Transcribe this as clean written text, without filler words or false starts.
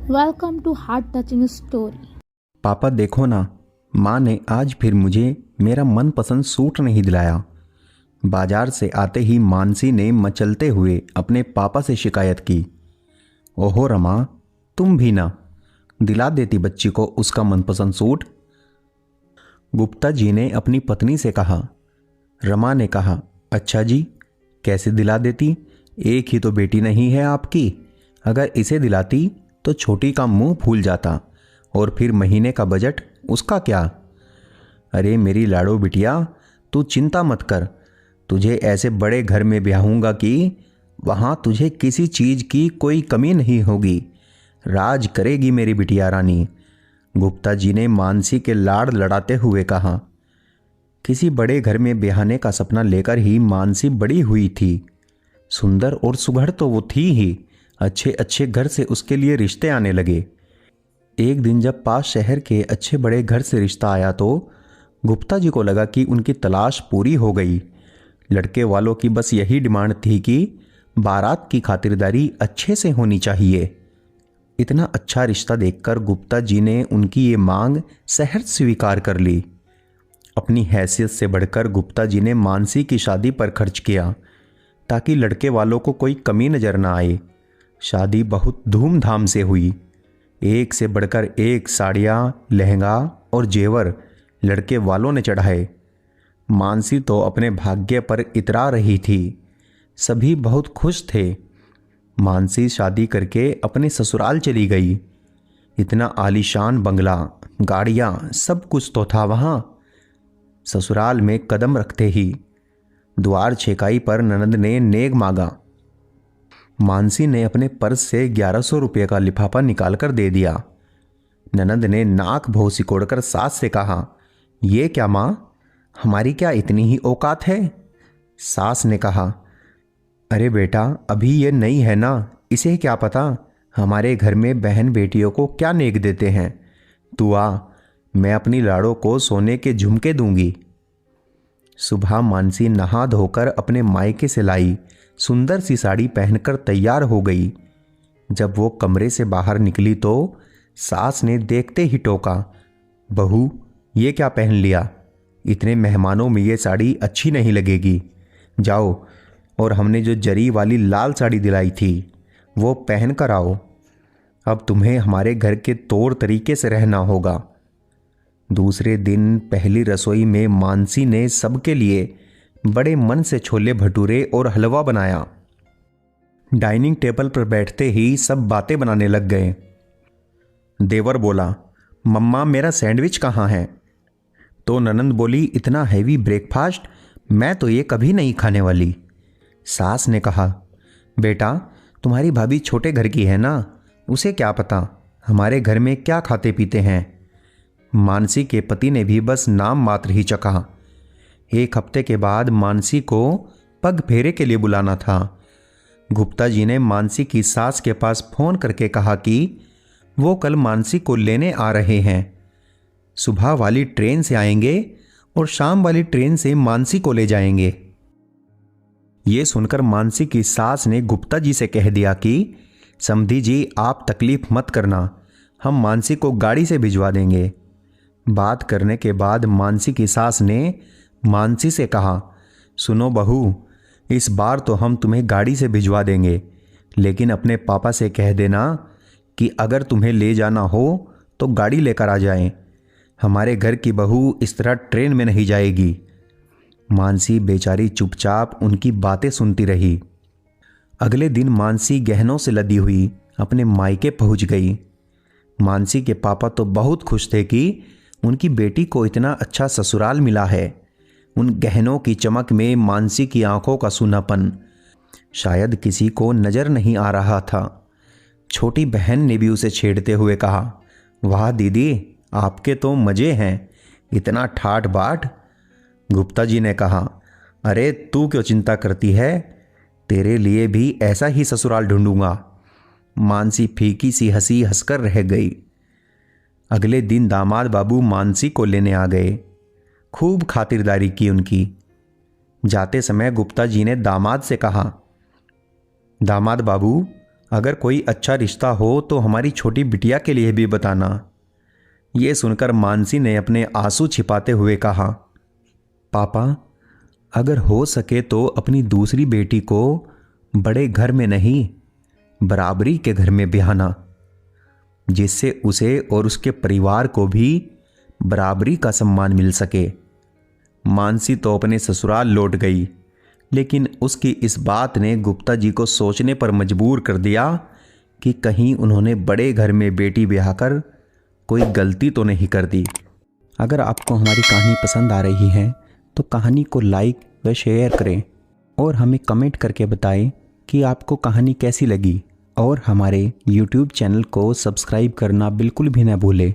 Welcome to Heart Touching Story. पापा देखो ना, माँ ने आज फिर मुझे मेरा मनपसंद सूट नहीं दिलाया। बाजार से आते ही मानसी ने मचलते हुए अपने पापा से शिकायत की। ओहो रमा, तुम भी ना दिला देती बच्ची को उसका मनपसंद सूट। गुप्ता जी ने अपनी पत्नी से कहा। रमा ने कहा, अच्छा जी, कैसे दिला देती? एक ही तो बेटी नहीं है आपकी। अगर इसे दिलाती तो छोटी का मुंह फूल जाता और फिर महीने का बजट उसका क्या। अरे मेरी लाडो बिटिया, तू चिंता मत कर। तुझे ऐसे बड़े घर में ब्याहूंगा कि वहाँ तुझे किसी चीज़ की कोई कमी नहीं होगी। राज करेगी मेरी बिटिया रानी। गुप्ता जी ने मानसी के लाड़ लड़ाते हुए कहा। किसी बड़े घर में ब्याहने का सपना लेकर ही मानसी बड़ी हुई थी। सुंदर और सुघड़ तो वो थी ही, अच्छे अच्छे घर से उसके लिए रिश्ते आने लगे। एक दिन जब पास शहर के अच्छे बड़े घर से रिश्ता आया तो गुप्ता जी को लगा कि उनकी तलाश पूरी हो गई। लड़के वालों की बस यही डिमांड थी कि बारात की खातिरदारी अच्छे से होनी चाहिए। इतना अच्छा रिश्ता देखकर गुप्ता जी ने उनकी ये मांग सहर्ष स्वीकार कर ली। अपनी हैसियत से बढ़कर गुप्ता जी ने मानसी की शादी पर खर्च किया ताकि लड़के वालों को कोई कमी नजर ना आए। शादी बहुत धूमधाम से हुई। एक से बढ़कर एक साड़ियाँ, लहंगा और जेवर लड़के वालों ने चढ़ाए। मानसी तो अपने भाग्य पर इतरा रही थी। सभी बहुत खुश थे। मानसी शादी करके अपने ससुराल चली गई। इतना आलीशान बंगला, गाड़ियाँ, सब कुछ तो था वहाँ। ससुराल में कदम रखते ही द्वार छेकाई पर ननद ने नेग मांगा। मानसी ने अपने पर्स से 1100 रुपये का लिफाफा निकालकर दे दिया। ननद ने नाक भौं सिकोड़कर सास से कहा, ये क्या माँ, हमारी क्या इतनी ही औकात है? सास ने कहा, अरे बेटा, अभी ये नई है ना, इसे क्या पता हमारे घर में बहन बेटियों को क्या नेक देते हैं। तू आ, मैं अपनी लाड़ों को सोने के झुमके दूंगी। सुबह मानसी नहा धोकर अपने मायके से लाई सुंदर सी साड़ी पहनकर तैयार हो गई। जब वो कमरे से बाहर निकली तो सास ने देखते ही टोका, बहू ये क्या पहन लिया? इतने मेहमानों में ये साड़ी अच्छी नहीं लगेगी। जाओ और हमने जो जरी वाली लाल साड़ी दिलाई थी वो पहन कर आओ। अब तुम्हें हमारे घर के तौर तरीके से रहना होगा। दूसरे दिन पहली रसोई में मानसी ने सबके लिए बड़े मन से छोले भटूरे और हलवा बनाया। डाइनिंग टेबल पर बैठते ही सब बातें बनाने लग गए। देवर बोला, मम्मा मेरा सैंडविच कहाँ है? तो ननंद बोली, इतना हैवी ब्रेकफास्ट मैं तो ये कभी नहीं खाने वाली। सास ने कहा, बेटा तुम्हारी भाभी छोटे घर की है ना, उसे क्या पता हमारे घर में क्या खाते पीते हैं। मानसी के पति ने भी बस नाम मात्र ही चखा। एक हफ्ते के बाद मानसी को पग फेरे के लिए बुलाना था। गुप्ता जी ने मानसी की सास के पास फोन करके कहा कि वो कल मानसी को लेने आ रहे हैं। सुबह वाली ट्रेन से आएंगे और शाम वाली ट्रेन से मानसी को ले जाएंगे। ये सुनकर मानसी की सास ने गुप्ता जी से कह दिया कि समधी जी आप तकलीफ मत करना, हम मानसी को गाड़ी से भिजवा देंगे। बात करने के बाद मानसी की सास ने मानसी से कहा, सुनो बहू, इस बार तो हम तुम्हें गाड़ी से भिजवा देंगे, लेकिन अपने पापा से कह देना कि अगर तुम्हें ले जाना हो तो गाड़ी लेकर आ जाएं। हमारे घर की बहू इस तरह ट्रेन में नहीं जाएगी। मानसी बेचारी चुपचाप उनकी बातें सुनती रही। अगले दिन मानसी गहनों से लदी हुई अपने मायके पहुंच गई। मानसी के पापा तो बहुत खुश थे कि उनकी बेटी को इतना अच्छा ससुराल मिला है। उन गहनों की चमक में मानसी की आंखों का सूनापन शायद किसी को नजर नहीं आ रहा था। छोटी बहन ने भी उसे छेड़ते हुए कहा, वाह दीदी, आपके तो मजे हैं, इतना ठाट बाट। गुप्ता जी ने कहा, अरे तू क्यों चिंता करती है, तेरे लिए भी ऐसा ही ससुराल ढूंढूंगा। मानसी फीकी सी हंसी हंसकर रह गई। अगले दिन दामाद बाबू मानसी को लेने आ गए। खूब खातिरदारी की उनकी। जाते समय गुप्ता जी ने दामाद से कहा, दामाद बाबू अगर कोई अच्छा रिश्ता हो तो हमारी छोटी बिटिया के लिए भी बताना। ये सुनकर मानसी ने अपने आंसू छिपाते हुए कहा, पापा, अगर हो सके तो अपनी दूसरी बेटी को बड़े घर में नहीं, बराबरी के घर में ब्याहना, जिससे उसे और उसके परिवार को भी बराबरी का सम्मान मिल सके। मानसी तो अपने ससुराल लौट गई, लेकिन उसकी इस बात ने गुप्ता जी को सोचने पर मजबूर कर दिया कि कहीं उन्होंने बड़े घर में बेटी ब्याहकर कोई गलती तो नहीं कर दी। अगर आपको हमारी कहानी पसंद आ रही है तो कहानी को लाइक व शेयर करें और हमें कमेंट करके बताएं कि आपको कहानी कैसी लगी, और हमारे YouTube चैनल को सब्सक्राइब करना बिल्कुल भी न भूलें।